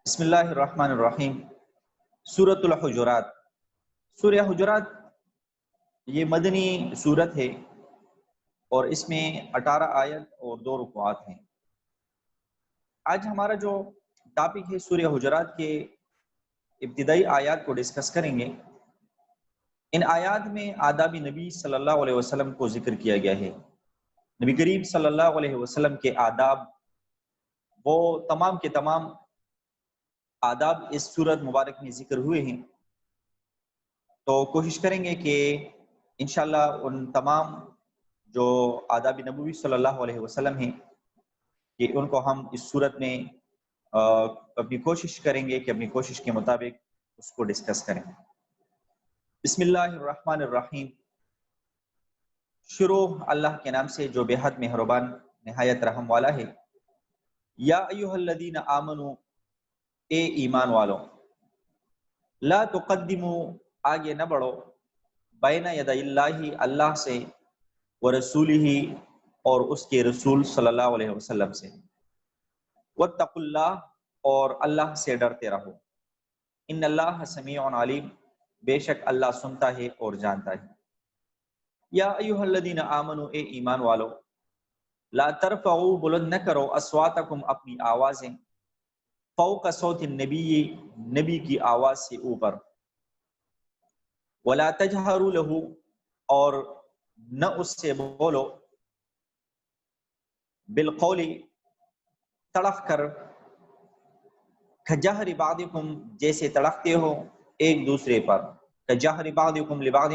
بسم اللہ الرحمن الرحیم۔ سورۃ الحجرات۔ سورہ حجرات یہ مدنی سورت ہے اور اس میں 18 آیت اور 2 رکوعات ہیں۔ آج ہمارا جو ٹاپک ہے سورہ حجرات کے ابتدائی آیات کو ڈسکس کریں گے۔ ان آیات میں آداب نبی صلی اللہ علیہ وسلم کو ذکر کیا گیا ہے۔ نبی کریم صلی اللہ علیہ وسلم کے آداب، وہ تمام کے تمام آداب اس سورت مبارک میں ذکر ہوئے ہیں، تو کوشش کریں گے کہ انشاءاللہ ان تمام جو آداب نبوی صلی اللہ علیہ وسلم ہیں کہ ان کو ہم اس صورت میں اپنی کوشش کریں گے کہ اپنی کوشش کے مطابق اس کو ڈسکس کریں۔ بسم اللہ الرحمن الرحیم۔ شروع اللہ کے نام سے جو بے حد مہربان نہایت رحم والا ہے۔ یا ایھا الذین آمنوا، اے ایمان والو، لا تقدموا، آگے نہ بڑھو، بین یدی اللہ، اللہ سے، ورسولہ، اور اس کے رسول صلی اللہ علیہ وسلم سے، واتقوا اللہ، اور اللہ سے ڈرتے رہو، ان اللہ سمیع علیم، بے شک اللہ سنتا ہے اور جانتا ہے۔ یا ایھا الذین آمنوا، اے ایمان والو، لا ترفعوا، بلند نہ کرو، اصواتکم، اپنی آوازیں، فوق صوت النبی، نبی کی آواز سے اوپر، ولا تجہروا لہ، اور نہ اس سے بولو، بالقول، تڑخ کر، کجہر بعضکم، جیسے تڑختے ہو ایک دوسرے پر، کجہر بعضکم لبعض،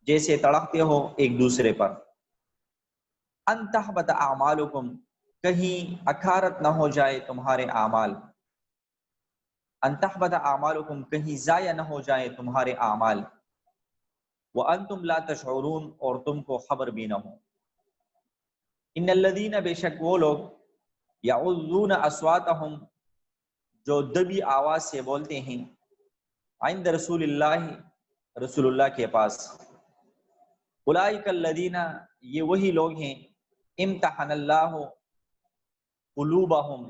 جیسے تڑختے ہو ایک دوسرے پر، ان تحبط اعمالکم، کہیں اکھارت نہ ہو جائے تمہارے اعمال، ان تحبط اعمالکم، کہیں ضائع نہ ہو جائے تمہارے اعمال، وانتم لا تشعرون، اور تم کو خبر بھی نہ ہو۔ ان الذین، بے شک وہ لوگ، یعظون اصواتہم، جو دبی آواز سے بولتے ہیں، عند رسول اللہ، رسول اللہ کے پاس، اولئک الذین، یہ وہی لوگ ہیں، امتحن اللہ قلوبہم،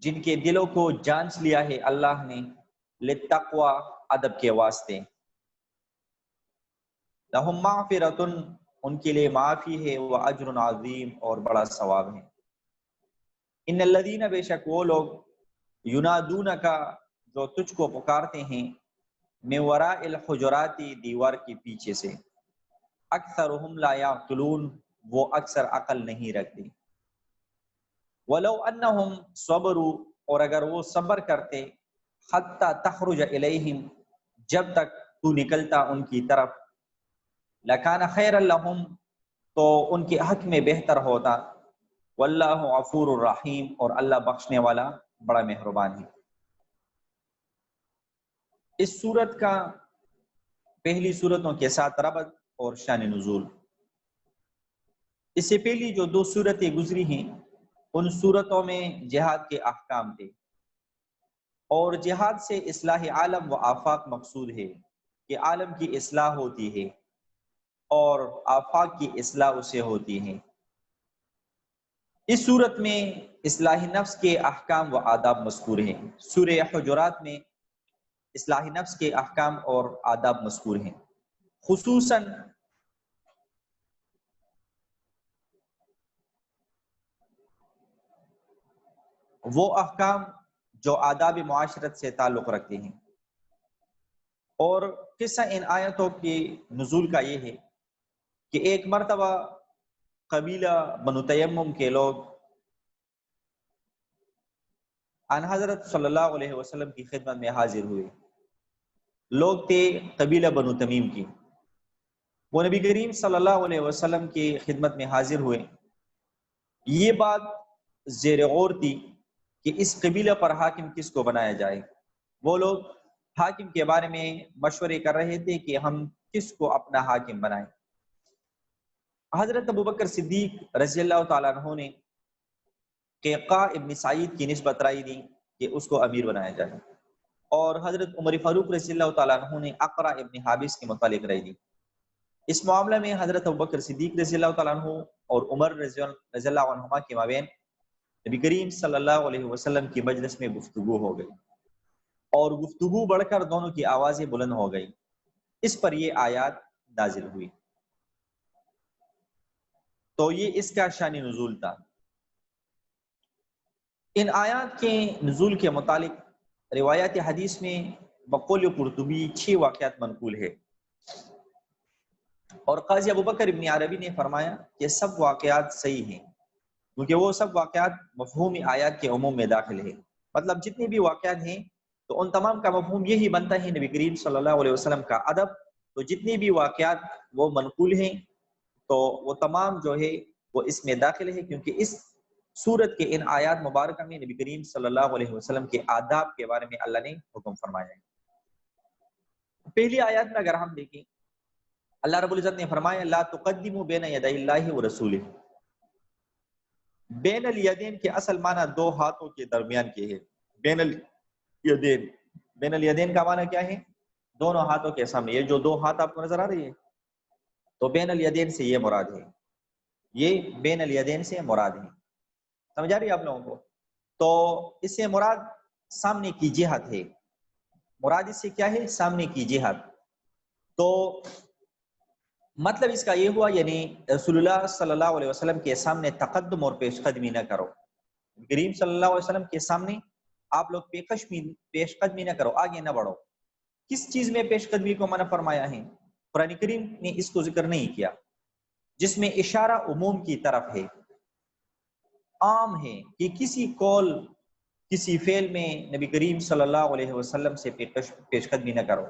جن کے دلوں کو جانچ لیا ہے اللہ نے، للتقوی، ادب کے واسطے، لہم مغفرۃ، ان کے لیے معافی ہے، واجر عظیم، اور بڑا ثواب ہے۔ ان الذین، بے شک وہ لوگ، ینادونک، جو تجھ کو پکارتے ہیں، من وراء الحجرات، دیوار کے پیچھے سے، اکثرہم لا یعقلون، وہ اکثر عقل نہیں رکھتے، ولو انہم صبروا، اور اگر وہ صبر کرتے، حتی تخرج الیہم، جب تک تو نکلتا ان کی طرف، لکان خیرا لہم، تو ان کے حق میں بہتر ہوتا، واللہ غفور الرحیم، اور اللہ بخشنے والا بڑا مہربان ہے۔ اس سورت کا پہلی سورتوں کے ساتھ ربط اور شان نزول۔ اس سے پہلی جو 2 سورتیں گزری ہیں، ان سورتوں میں جہاد کے احکام تھے، اور جہاد سے اصلاح عالم و آفاق مقصود ہے کہ عالم کی اصلاح ہوتی ہے اور آفاق کی اصلاح اسے ہوتی ہے۔ اس صورت میں اصلاح نفس کے احکام و آداب مذکور ہیں۔ سورہ حجرات میں اصلاح نفس کے احکام اور آداب مذکور ہیں، خصوصاً وہ احکام جو آداب معاشرت سے تعلق رکھتے ہیں۔ اور قصہ ان آیتوں کے نزول کا یہ ہے کہ ایک مرتبہ قبیلہ بنو تیمم کے لوگ ان حضرت صلی اللہ علیہ وسلم کی خدمت میں حاضر ہوئے۔ لوگ تھے قبیلہ بنو تمیم کی، وہ نبی کریم صلی اللہ علیہ وسلم کی خدمت میں حاضر ہوئے۔ یہ بات زیر غور تھی کہ اس قبیلہ پر حاکم کس کو بنایا جائے۔ وہ لوگ حاکم کے بارے میں مشورے کر رہے تھے کہ ہم کس کو اپنا حاکم بنائیں۔ حضرت ابوبکر صدیق رضی اللہ تعالیٰ عنہ نے قیقاع ابن سعید کی نسبت رائے دی کہ اس کو امیر بنایا جائے، اور حضرت عمر فاروق رضی اللہ تعالیٰ عنہ نے اقرع ابن حابس کے متعلق رائے دی۔ اس معاملے میں حضرت ابوبکر صدیق رضی اللہ تعالیٰ عنہ اور عمر رضی اللہ عنہما کے مابین نبی کریم صلی اللہ علیہ وسلم کی مجلس میں گفتگو ہو گئی اور گفتگو بڑھ کر دونوں کی آوازیں بلند ہو گئی، اس پر یہ آیات نازل ہوئی۔ تو یہ اس کا شان نزول تھا۔ ان آیات کے نزول کے متعلق روایات حدیث میں بقول قرطبی 6 واقعات منقول ہے، اور قاضی ابوبکر ابن عربی نے فرمایا کہ سب واقعات صحیح ہیں، کیونکہ وہ سب واقعات مفہوم آیات کے عموم میں داخل ہے۔ مطلب جتنے بھی واقعات ہیں تو ان تمام کا مفہوم یہی بنتا ہے نبی کریم صلی اللہ علیہ وسلم کا ادب، تو جتنے بھی واقعات وہ منقول ہیں تو وہ تمام جو ہے وہ اس میں داخل ہے، کیونکہ اس سورت کے ان آیات مبارکہ میں نبی کریم صلی اللہ علیہ وسلم کے آداب کے بارے میں اللہ نے حکم فرمایا ہے۔ پہلی آیات میں اگر ہم دیکھیں، اللہ رب العزت نے فرمایا لا تقدموا بین یدی اللہ ورسولہ۔ بین الیدین کے اصل معنی 2 ہاتھوں کے درمیان کے ہے۔ بین الیدین، بین الیدین کا معنی کیا ہے؟ دونوں ہاتھوں کے سامنے۔ یہ جو 2 ہاتھ آپ کو نظر آ رہی ہے تو بین الیدین سے یہ مراد ہے، یہ بین الیدین سے مراد ہے۔ سمجھ آ رہی ہے آپ لوگوں کو؟ تو اس سے مراد سامنے کی جہت ہے، مراد اس سے کیا ہے؟ سامنے کی جہت۔ تو مطلب اس کا یہ ہوا یعنی رسول اللہ صلی اللہ علیہ وسلم کے سامنے تقدم اور پیش قدمی نہ کرو۔ کریم صلی اللہ علیہ وسلم کے سامنے آپ لوگ پیش قدمی نہ کرو، آگے نہ بڑھو۔ کس چیز میں پیش قدمی کو منع فرمایا ہے؟ قرآن کریم نے اس کو ذکر نہیں کیا، جس میں اشارہ عموم کی طرف ہے، عام ہے کہ کسی قول کسی فعل میں نبی کریم صلی اللہ علیہ وسلم سے پیش قدمی نہ کرو،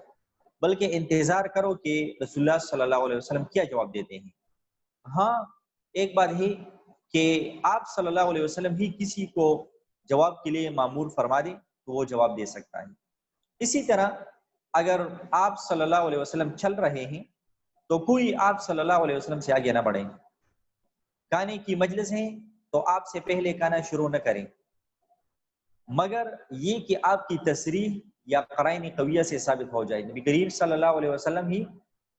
بلکہ انتظار کرو کہ رسول اللہ صلی اللہ علیہ وسلم کیا جواب دیتے ہیں۔ ہاں ایک بات ہے کہ آپ صلی اللہ علیہ وسلم ہی کسی کو جواب کے لیے مامور فرما دیں تو وہ جواب دے سکتا ہے۔ اسی طرح اگر آپ صلی اللہ علیہ وسلم چل رہے ہیں تو کوئی آپ صلی اللہ علیہ وسلم سے آگے نہ بڑھیں۔ کھانے کی مجلس ہے تو آپ سے پہلے کھانا شروع نہ کریں، مگر یہ کہ آپ کی تصریح یا قرائن قویہ سے ثابت ہو جائے۔ نبی کریم صلی اللہ علیہ وسلم ہی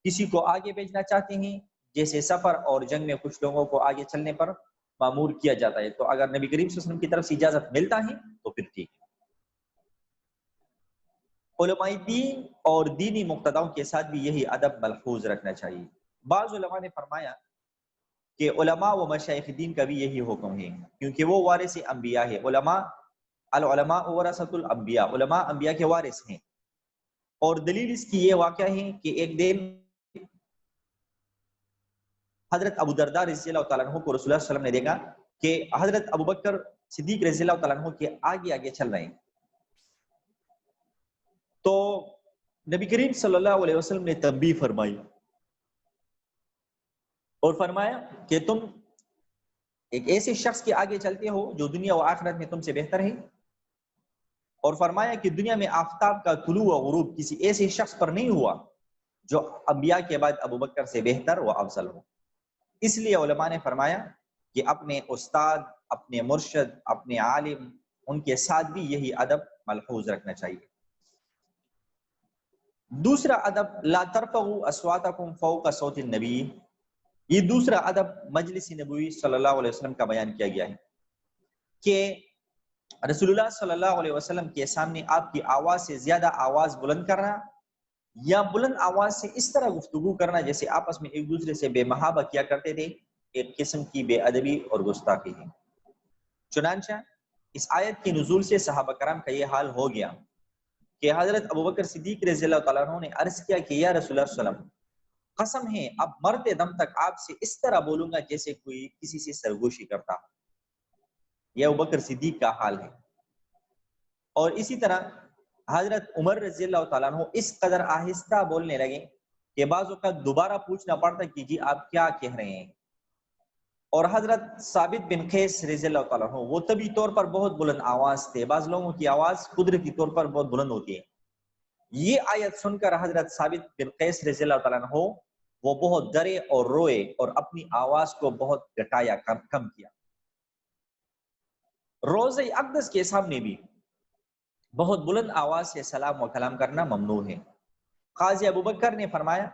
کسی کو آگے بھیجنا چاہتے ہیں، جیسے سفر اور جنگ میں کچھ لوگوں کو آگے چلنے پر مامور کیا جاتا ہے، تو اگر نبی کریم صلی اللہ علیہ وسلم کی طرف سے اجازت ملتا ہے تو پھر ٹھیک ہے۔ علماء دین اور دینی مقتداؤں کے ساتھ بھی یہی ادب ملحوظ رکھنا چاہیے۔ بعض علماء نے فرمایا کہ علماء و مشائخ دین کا بھی یہی حکم ہے، کیونکہ وہ وارث انبیاء ہے۔ العلماء ورثۃ الانبیاء، علماء انبیاء کے وارث ہیں۔ اور دلیل اس کی یہ واقعہ ہے کہ ایک دن حضرت ابو درداء رضی اللہ تعالیٰ عنہ کو رسول اللہ صلی اللہ علیہ وسلم نے دیکھا کہ حضرت ابوبکر صدیق رضی اللہ تعالیٰ عنہ کے آگے آگے چل رہے ہیں۔ تو نبی کریم صلی اللہ علیہ وسلم نے تنبیہ فرمائی اور فرمایا کہ تم ایک ایسے شخص کے آگے چلتے ہو جو دنیا و آخرت میں تم سے بہتر ہے، اور فرمایا کہ دنیا میں آفتاب کا طلوع و غروب کسی ایسے شخص پر نہیں ہوا جو انبیاء کے بعد ابوبکر سے بہتر و افضل ہو۔ اس لیے علماء نے فرمایا کہ اپنے استاد، اپنے مرشد، اپنے عالم، ان کے ساتھ بھی یہی ادب ملحوظ رکھنا چاہیے۔ دوسرا ادب لا ترفعوا اصواتکم فوق صوت النبی، یہ دوسرا ادب مجلس نبوی صلی اللہ علیہ وسلم کا بیان کیا گیا ہے کہ رسول اللہ صلی اللہ علیہ وسلم کے سامنے آپ کی آواز سے زیادہ آواز بلند کرنا یا بلند آواز سے اس طرح گفتگو کرنا جیسے آپس میں ایک دوسرے سے بے محابہ کیا کرتے تھے، ایک قسم کی بے ادبی اور گستاخی ہے۔ چنانچہ اس آیت کی نزول سے صحابہ کرام کا یہ حال ہو گیا کہ حضرت ابوبکر صدیق رضی اللہ تعالیٰ عنہ نے عرض کیا کہ یا رسول اللہ صلی اللہ علیہ وسلم، قسم ہے اب مرتے دم تک آپ سے اس طرح بولوں گا جیسے کوئی کسی سے سرگوشی کرتا۔ یہ ابوبکر صدیق کا حال ہے۔ اور اسی طرح حضرت عمر رضی اللہ تعالیٰ عنہ اس قدر آہستہ بولنے لگے کہ بعض اوقات دوبارہ پوچھنا پڑتا کہ جی آپ کیا کہہ رہے ہیں۔ اور حضرت ثابت بن قیس رضی اللہ تعالیٰ عنہ وہ طبی طور پر بہت بلند آواز تھے، بعض لوگوں کی آواز قدرتی طور پر بہت بلند ہوتی ہے۔ یہ آیت سن کر حضرت ثابت بن قیس رضی اللہ تعالیٰ عنہ وہ بہت ڈرے اور روئے اور اپنی آواز کو بہت گھٹایا، کم کیا۔ روضہ اقدس کے سامنے بھی بہت بلند آواز سے سلام و کلام کرنا ممنوع ہے۔ قاضی ابوبکر نے فرمایا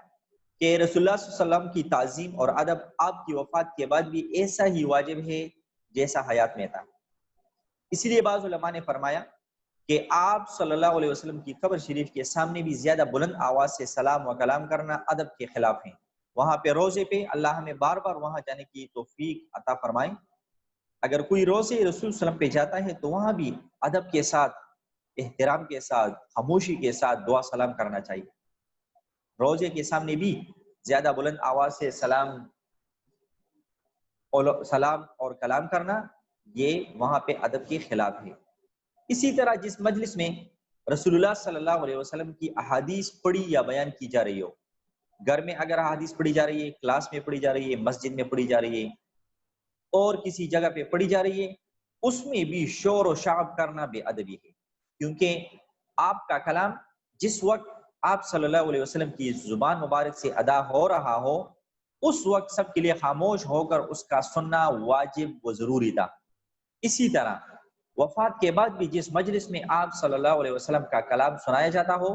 کہ رسول اللہ صلی اللہ علیہ وسلم کی تعظیم اور ادب آپ کی وفات کے بعد بھی ایسا ہی واجب ہے جیسا حیات میں تھا۔ اسی لیے بعض علماء نے فرمایا کہ آپ صلی اللہ علیہ وسلم کی قبر شریف کے سامنے بھی زیادہ بلند آواز سے سلام و کلام کرنا ادب کے خلاف ہیں۔ وہاں پہ روزے پہ اللہ ہمیں بار بار وہاں جانے کی توفیق عطا فرمائے۔ اگر کوئی روزے رسول صلی اللہ علیہ وسلم پہ جاتا ہے تو وہاں بھی ادب کے ساتھ، احترام کے ساتھ، خاموشی کے ساتھ دعا سلام کرنا چاہیے۔ روزے کے سامنے بھی زیادہ بلند آواز سے سلام اور کلام کرنا یہ وہاں پہ ادب کے خلاف ہے۔ اسی طرح جس مجلس میں رسول اللہ صلی اللہ علیہ وسلم کی احادیث پڑھی یا بیان کی جا رہی ہو، گھر میں اگر احادیث پڑھی جا رہی ہے، کلاس میں پڑھی جا رہی ہے، مسجد میں پڑھی جا رہی ہے اور کسی جگہ پہ پڑھی جا رہی ہے، اس میں بھی شور و شعب کرنا بے ادبی ہے، کیونکہ آپ کا کلام جس وقت آپ صلی اللہ علیہ وسلم کی زبان مبارک سے ادا ہو رہا ہو، اس وقت سب کے لیے خاموش ہو کر اس کا سننا واجب و ضروری تھا۔ اسی طرح وفات کے بعد بھی جس مجلس میں آپ صلی اللہ علیہ وسلم کا کلام سنایا جاتا ہو،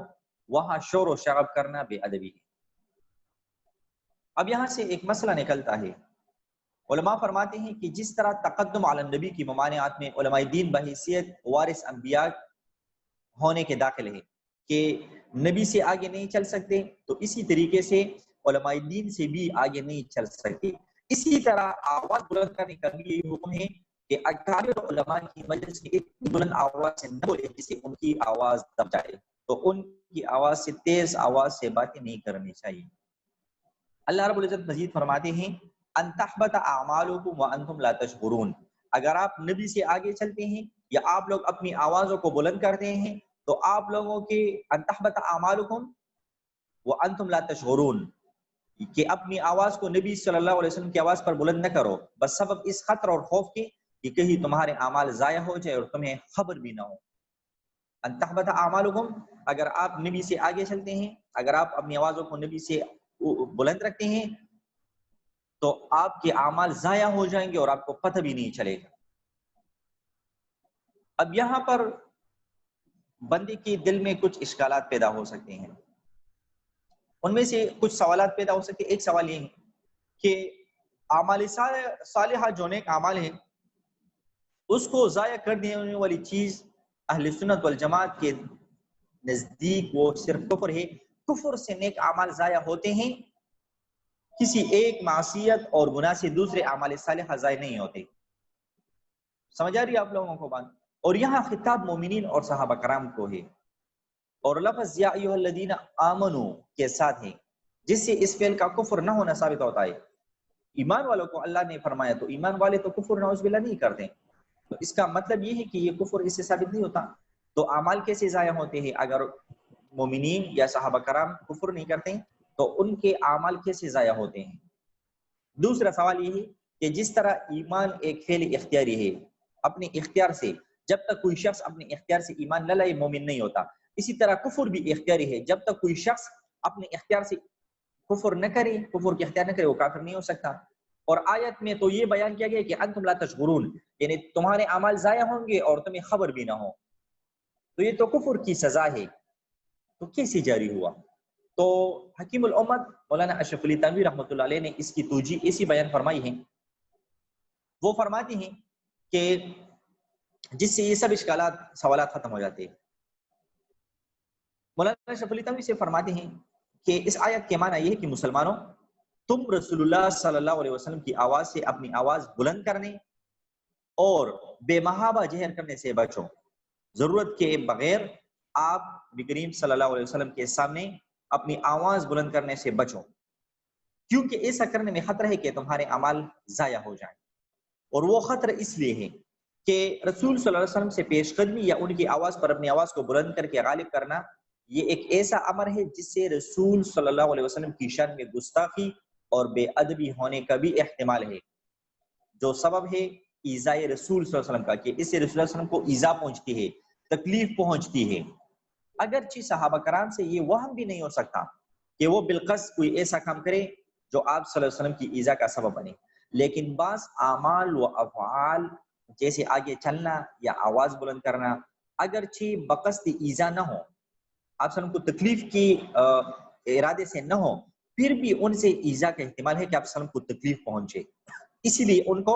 وہاں شور و شعب کرنا بے ادبی ہے۔ اب یہاں سے ایک مسئلہ نکلتا ہے، علماء فرماتے ہیں کہ جس طرح تقدم علی النبی کی ممانعات میں علماء دین بحیثیت وارث انبیاء ہونے کے داخل ہے کہ نبی سے آگے نہیں چل سکتے، تو اسی طریقے سے علماء دین سے بھی آگے نہیں چل سکتے۔ اسی طرح آواز بلند کرنے کا بھی یہی حکم ہے کہ اکابر علماء کی مجلس میں اتنی بلند آواز سے نہ بولے جس سے ان کی آواز دب جائے، تو ان کی آواز سے تیز آواز سے باتیں نہیں کرنی چاہیے۔ اللہ رب العزت مزید فرماتے ہیں ان تحبط اعمالکم وانتم لا تشعرون، اگر آپ نبی سے آگے چلتے ہیں یا آپ لوگ اپنی آوازوں کو بلند کرتے ہیں تو آپ لوگوں کے ان تحبط اعمالکم وانتم لا تشعرون، کہ اپنی آواز کو نبی صلی اللہ علیہ وسلم کی آواز پر بلند نہ کرو، بس سبب اس خطر اور خوف کے کہ کہیں تمہارے اعمال ضائع ہو جائے اور تمہیں خبر بھی نہ ہو۔ ان تحبط اعمالکم، اگر آپ نبی سے آگے چلتے ہیں، اگر آپ اپنی آوازوں کو نبی سے بلند رکھتے ہیں تو آپ کے اعمال ضائع ہو جائیں گے اور آپ کو پتہ بھی نہیں چلے گا۔ اب یہاں پر بندے کے دل میں کچھ اشکالات پیدا ہو سکتے ہیں، ان میں سے کچھ سوالات پیدا ہو سکتے ہیں۔ ایک سوال یہ ہے کہ اعمال صالحہ جو نیک اعمال ہیں اس کو ضائع کر دینے والی چیز اہل سنت والجماعت کے نزدیک وہ صرف کفر ہے۔ کفر سے نیک اعمال ضائع ہوتے ہیں، کسی ایک معصیت اور گناہ سے دوسرے اعمال صالحہ ضائع نہیں ہوتے۔ سمجھ آ رہی ہے آپ لوگوں کو بات؟ اور یہاں خطاب مومنین اور صحابہ کرام کو ہے، اور لفظ یا ایھا الذین آمنوا کے ساتھ ہے، جس سے اس فعل کا کفر نہ ہونا ثابت ہوتا ہے۔ ایمان والوں کو اللہ نے فرمایا تو ایمان والے تو کفر نعوذ باللہ نہیں کرتے، تو اس کا مطلب یہ ہے کہ یہ کفر اس سے ثابت نہیں ہوتا۔ تو اعمال کیسے ضائع ہوتے ہیں؟ اگر مومنین یا صحابہ کرام کفر نہیں کرتے تو ان کے اعمال کیسے ضائع ہوتے ہیں؟ دوسرا سوال یہ ہے کہ جس طرح ایمان ایک فعل اختیاری ہے، اپنے اختیار سے جب تک کوئی شخص اپنے اختیار سے ایمان نہ لائے مومن نہیں ہوتا، اسی طرح کفر بھی اختیاری ہے، جب تک کوئی شخص اپنے اختیار سے کفر نہ کرے، کفر کے اختیار نہ کرے، وہ کافر نہیں ہو سکتا۔ اور آیت میں تو یہ بیان کیا گیا کہ انتم لا تشعرون، یعنی تمہارے اعمال ضائع ہوں گے اور تمہیں خبر بھی نہ ہو، تو یہ تو کفر کی سزا ہے، تو کیسے جاری ہوا؟ تو حکیم الامت مولانا اشرف علی تھانوی رحمۃ اللہ علیہ نے اس کی توجیہ ایسی بیان فرمائی ہے، وہ فرماتے ہیں کہ جس سے یہ سب اشکالات سوالات ختم ہو جاتے ہیں۔ مولانا اشرف علی تھانوی سے فرماتے ہیں کہ اس آیت کے معنی یہ ہے کہ مسلمانوں، تم رسول اللہ صلی اللہ علیہ وسلم کی آواز سے اپنی آواز بلند کرنے اور بے محابہ جہر کرنے سے بچو، ضرورت کے بغیر آپ نبی کریم صلی اللہ علیہ وسلم کے سامنے اپنی آواز بلند کرنے سے بچو، کیونکہ ایسا کرنے میں خطرہ ہے کہ تمہارے اعمال ضائع ہو جائیں۔ اور وہ خطرہ اس لیے ہے کہ رسول صلی اللہ علیہ وسلم سے پیش قدمی یا ان کی آواز پر اپنی آواز کو بلند کر کے غالب کرنا، یہ ایک ایسا امر ہے جس سے رسول صلی اللہ علیہ وسلم کی شان میں گستاخی اور بے ادبی ہونے کا بھی احتمال ہے، جو سبب ہے ایذائے رسول صلی اللہ علیہ وسلم کا، کہ اس سے رسول اللہ علیہ وسلم کو ایذا پہنچتی ہے، تکلیف پہنچتی ہے۔ اگرچہ صحابہ کرام سے یہ وہم بھی نہیں ہو سکتا کہ وہ بالقصد کوئی ایسا کام کرے جو آپ صلی اللہ علیہ وسلم کی ایذا کا سبب بنے، لیکن بعض اعمال و افعال جیسے آگے چلنا یا آواز بلند کرنا اگرچہ بقصد ایذا نہ ہو، آپ صلی اللہ علیہ وسلم کو تکلیف کی ارادے سے نہ ہو، پھر بھی ان سے ایذا کا احتمال ہے کہ آپ صلی اللہ علیہ وسلم کو تکلیف پہنچے، اسی لیے ان کو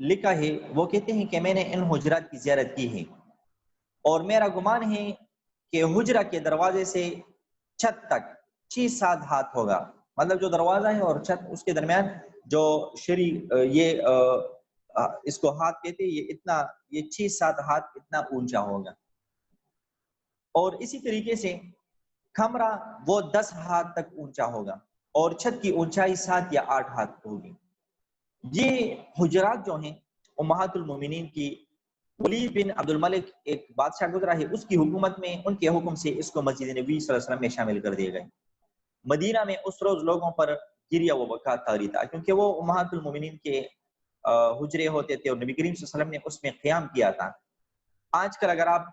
لکھا ہے، وہ کہتے ہیں کہ میں نے ان حجرات کی زیارت کی ہے اور میرا گمان ہے کہ حجرہ کے دروازے سے چھت تک 6-7 ہاتھ ہوگا، مطلب جو دروازہ ہے اور چھت اس کے درمیان جو شری یہ اس کو ہاتھ کہتے ہیں، یہ اتنا، یہ 6-7 ہاتھ اتنا اونچا ہوگا. اور اسی طریقے سے کھمرا وہ 10 ہاتھ تک اونچا ہوگا اور چھت کی اونچائی 7 یا 8 ہاتھ ہوگی. یہ حجرات جو ہیں امہات المومنین کی، ولید بن عبد الملک ایک بادشاہ گزرا ہے، اس کی حکومت میں ان کے حکم سے اس کو مسجد نبی صلی اللہ علیہ وسلم میں شامل کر دیے گئے. مدینہ میں اس روز لوگوں پر گریا و بکا طاری تھا، کیونکہ وہ امہات المومنین کے حجرے ہوتے تھے اور نبی کریم صلی اللہ علیہ وسلم نے اس میں قیام کیا تھا. آج کل اگر آپ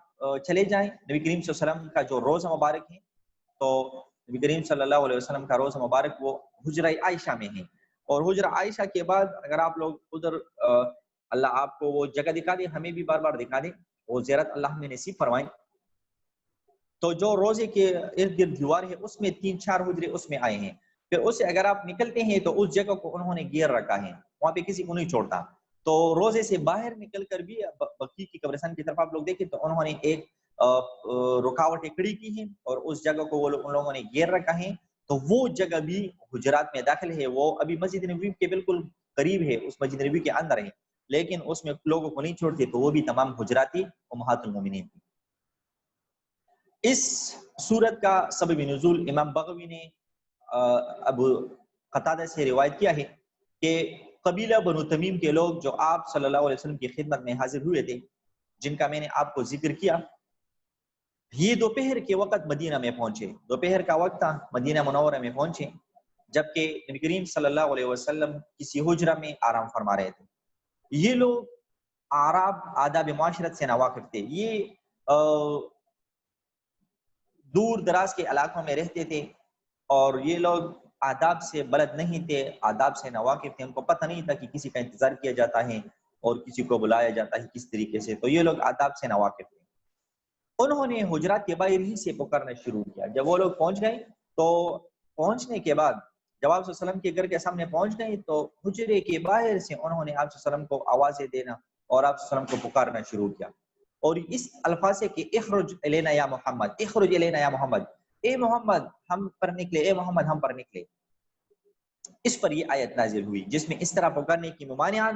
چلے جائیں نبی کریم صلی اللہ علیہ وسلم کا جو روزہ مبارک ہے، تو نبی کریم صلی اللہ علیہ وسلم کا روزہ مبارک وہ حجرہ عائشہ میں ہے، اور حجرہ عائشہ کے بعد اگر آپ لوگ ادھر اللہ آپ کو وہ جگہ دکھا دے، ہمیں بھی بار بار دکھا دے، وہ زیارت اللہ ہمیں نصیب فرمائیں. تو جو روزے کے ارد گرد دیوار ہے اس میں 3-4 حجرے اس میں آئے ہیں. پھر اس سے اگر آپ نکلتے ہیں تو اس جگہ کو انہوں نے گھیر رکھا ہے، وہاں پہ کسی کو نہیں چھوڑتا. تو روزے سے باہر نکل کر بھی بقی کی قبرستان کی طرف آپ لوگ دیکھیں تو انہوں نے ایک رکاوٹیں کھڑی کی ہیں اور اس جگہ کو وہ ان لوگوں نے گھیر رکھا ہے. تو وہ جگہ بھی حجرات میں داخل ہے، وہ ابھی مسجد نبوی کے بالکل قریب ہے، اس مسجد نبوی کے اندر ہے، لیکن اس میں لوگوں کو نہیں چھوڑتے. تو وہ بھی تمام حجراتی امہات المومنین تھی. اس سورت کا سبب نزول امام بغوی نے ابو قتادہ سے روایت کیا ہے کہ قبیلہ بنو تمیم کے لوگ جو آپ صلی اللہ علیہ وسلم کی خدمت میں حاضر ہوئے تھے، جن کا میں نے آپ کو ذکر کیا، یہ دوپہر کے وقت مدینہ میں پہنچے. دوپہر کا وقت تھا، مدینہ منورہ میں پہنچے، جبکہ نبی کریم صلی اللہ علیہ وسلم کسی حجرہ میں آرام فرما رہے تھے. یہ لوگ اعراب آداب معاشرت سے ناواقف تھے، یہ دور دراز کے علاقوں میں رہتے تھے اور یہ لوگ آداب سے بلد نہیں تھے، آداب سے ناواقف تھے. ان کو پتہ نہیں تھا کہ کسی کا انتظار کیا جاتا ہے اور کسی کو بلایا جاتا ہے کس طریقے سے. تو یہ لوگ آداب سے ناواقف تھے. انہوں نے حجرات کے باہر ہی سے پکارنا شروع کیا. جب وہ لوگ پہنچ گئے تو پہنچنے کے بعد جب آپ صلی اللہ علیہ وسلم کے گھر کے سامنے پہنچ گئے تو حجرے کے باہر سے انہوں نے آپ صلی اللہ علیہ وسلم کو آوازیں دینا اور آپ صلی اللہ علیہ وسلم کو پکارنا شروع کیا، اور اس الفاظ سے کہ اخرج الینا یا محمد، اخرج الینا یا محمد، اے محمد ہم پر نکلے، اے محمد ہم پر نکلے. اس پر یہ آیت نازل ہوئی جس میں اس طرح پکارنے کی ممانعت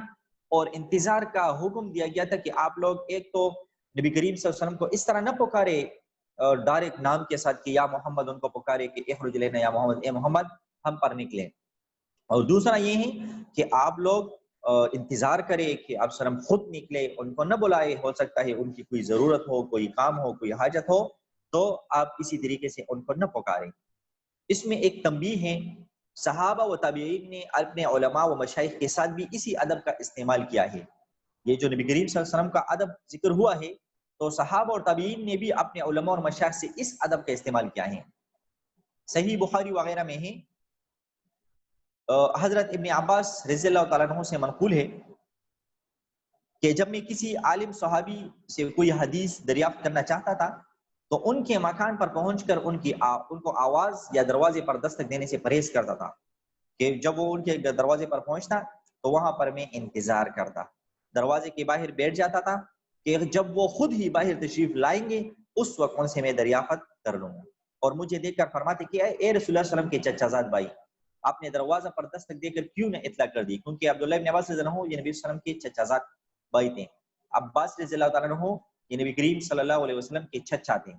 اور انتظار کا حکم دیا گیا تھا کہ آپ لوگ ایک تو نبی کریم صلی اللہ علیہ وسلم کو اس طرح نہ پکارے ڈائریکٹ نام کے ساتھ کہ یا محمد، ان کو پکارے کہ اخرج الینا یا محمد، اے محمد ہم پر نکلے. اور دوسرا یہ ہے کہ آپ لوگ انتظار کرے کہ آپ صلی اللہ علیہ وسلم خود نکلے، ان کو نہ بلائے. ہو سکتا ہے ان کی کوئی ضرورت ہو، کوئی کام ہو، کوئی حاجت ہو، تو آپ اسی طریقے سے ان کو نہ پکاریں. اس میں ایک تنبیہ ہے، صحابہ و تابعین نے اپنے علماء و مشائخ کے ساتھ بھی اسی ادب کا استعمال کیا ہے. یہ جو نبی کریم صلی اللہ علیہ وسلم کا ادب ذکر ہوا ہے تو صحابہ اور تابعین نے بھی اپنے علماء اور مشائخ سے اس ادب کا استعمال کیا ہے. صحیح بخاری وغیرہ میں ہے، حضرت ابن عباس رضی اللہ تعالیٰ عنہ سے منقول ہے کہ جب میں کسی عالم صحابی سے کوئی حدیث دریافت کرنا چاہتا تھا تو ان کے مکان پر پہنچ کر ان کو آواز یا دروازے پر دستک دینے سے پرہیز کرتا تھا، کہ جب وہ ان کے دروازے پر پہنچتا تو وہاں پر میں انتظار کرتا، دروازے کے باہر بیٹھ جاتا تھا کہ جب وہ خود ہی باہر تشریف لائیں گے اس وقت ان سے میں دریافت کر لوں گا. اور مجھے دیکھ کر فرماتے کہ اے رسول اللہ صلی اللہ علیہ وسلم کے چچا زاد بھائی، آپ نے دروازہ پر دستک دے کر کیوں نہ اطلاع کر دی؟ کیونکہ عبداللہ ابن عباس رضی اللہ عنہ یہ نبی صلی اللہ علیہ وسلم کے چچا زاد بھائی تھے. عباس رضی اللہ تعالیٰ عنہ یہ نبی کریم صلی اللہ علیہ وسلم کے چچا تھے.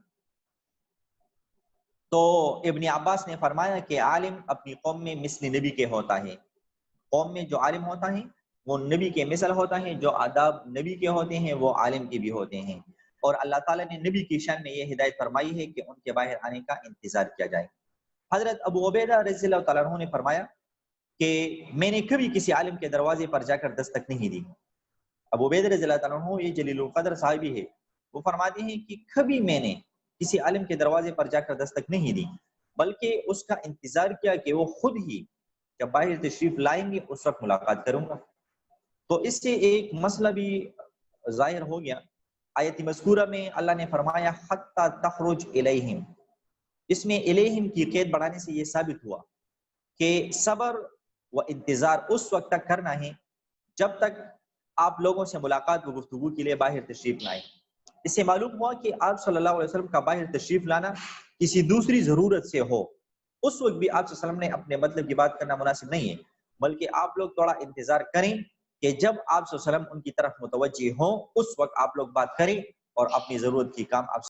تو ابن عباس نے فرمایا کہ عالم اپنی قوم میں مثل نبی کے ہوتا ہے. قوم میں جو عالم ہوتا ہے وہ نبی کے مثل ہوتا ہے، جو آداب نبی کے ہوتے ہیں وہ عالم کے بھی ہوتے ہیں. اور اللہ تعالیٰ نے نبی کی شان میں یہ ہدایت فرمائی ہے کہ ان کے باہر آنے کا انتظار کیا جائے. حضرت ابو عبیدہ رضی اللہ تعالیٰ عنہ نے فرمایا کہ میں نے کبھی کسی عالم کے دروازے پر جا کر دستک نہیں دی. ابو عبیدہ رضی اللہ تعالیٰ عنہ یہ جلیل القدر صحابی ہے، وہ فرماتے ہیں کہ کبھی میں نے کسی عالم کے دروازے پر جا کر دستک نہیں دی، بلکہ اس کا انتظار کیا کہ وہ خود ہی جب باہر تشریف لائیں گے اس وقت ملاقات کروں گا. تو اس سے ایک مسئلہ بھی ظاہر ہو گیا. آیت مذکورہ میں اللہ نے فرمایا حتی تخرج الیہم، اس میں الیہم کی قید بڑھانے سے یہ ثابت ہوا کہ صبر وہ انتظار اس وقت تک کرنا ہے جب تک آپ لوگوں سے ملاقات و گفتگو کے لیے باہر تشریف لائیں۔ اس سے معلوم ہوا کہ آپ صلی اللہ علیہ وسلم کا باہر تشریف لانا کسی دوسری ضرورت سے ہو، اس وقت بھی آپ صلی اللہ علیہ وسلم نے اپنے مطلب کی بات کرنا مناسب نہیں ہے، بلکہ آپ لوگ تھوڑا انتظار کریں کہ جب آپ صلی اللہ علیہ وسلم ان کی طرف متوجہ ہوں اس وقت آپ لوگ بات کریں اور اپنی ضرورت کی کام آپ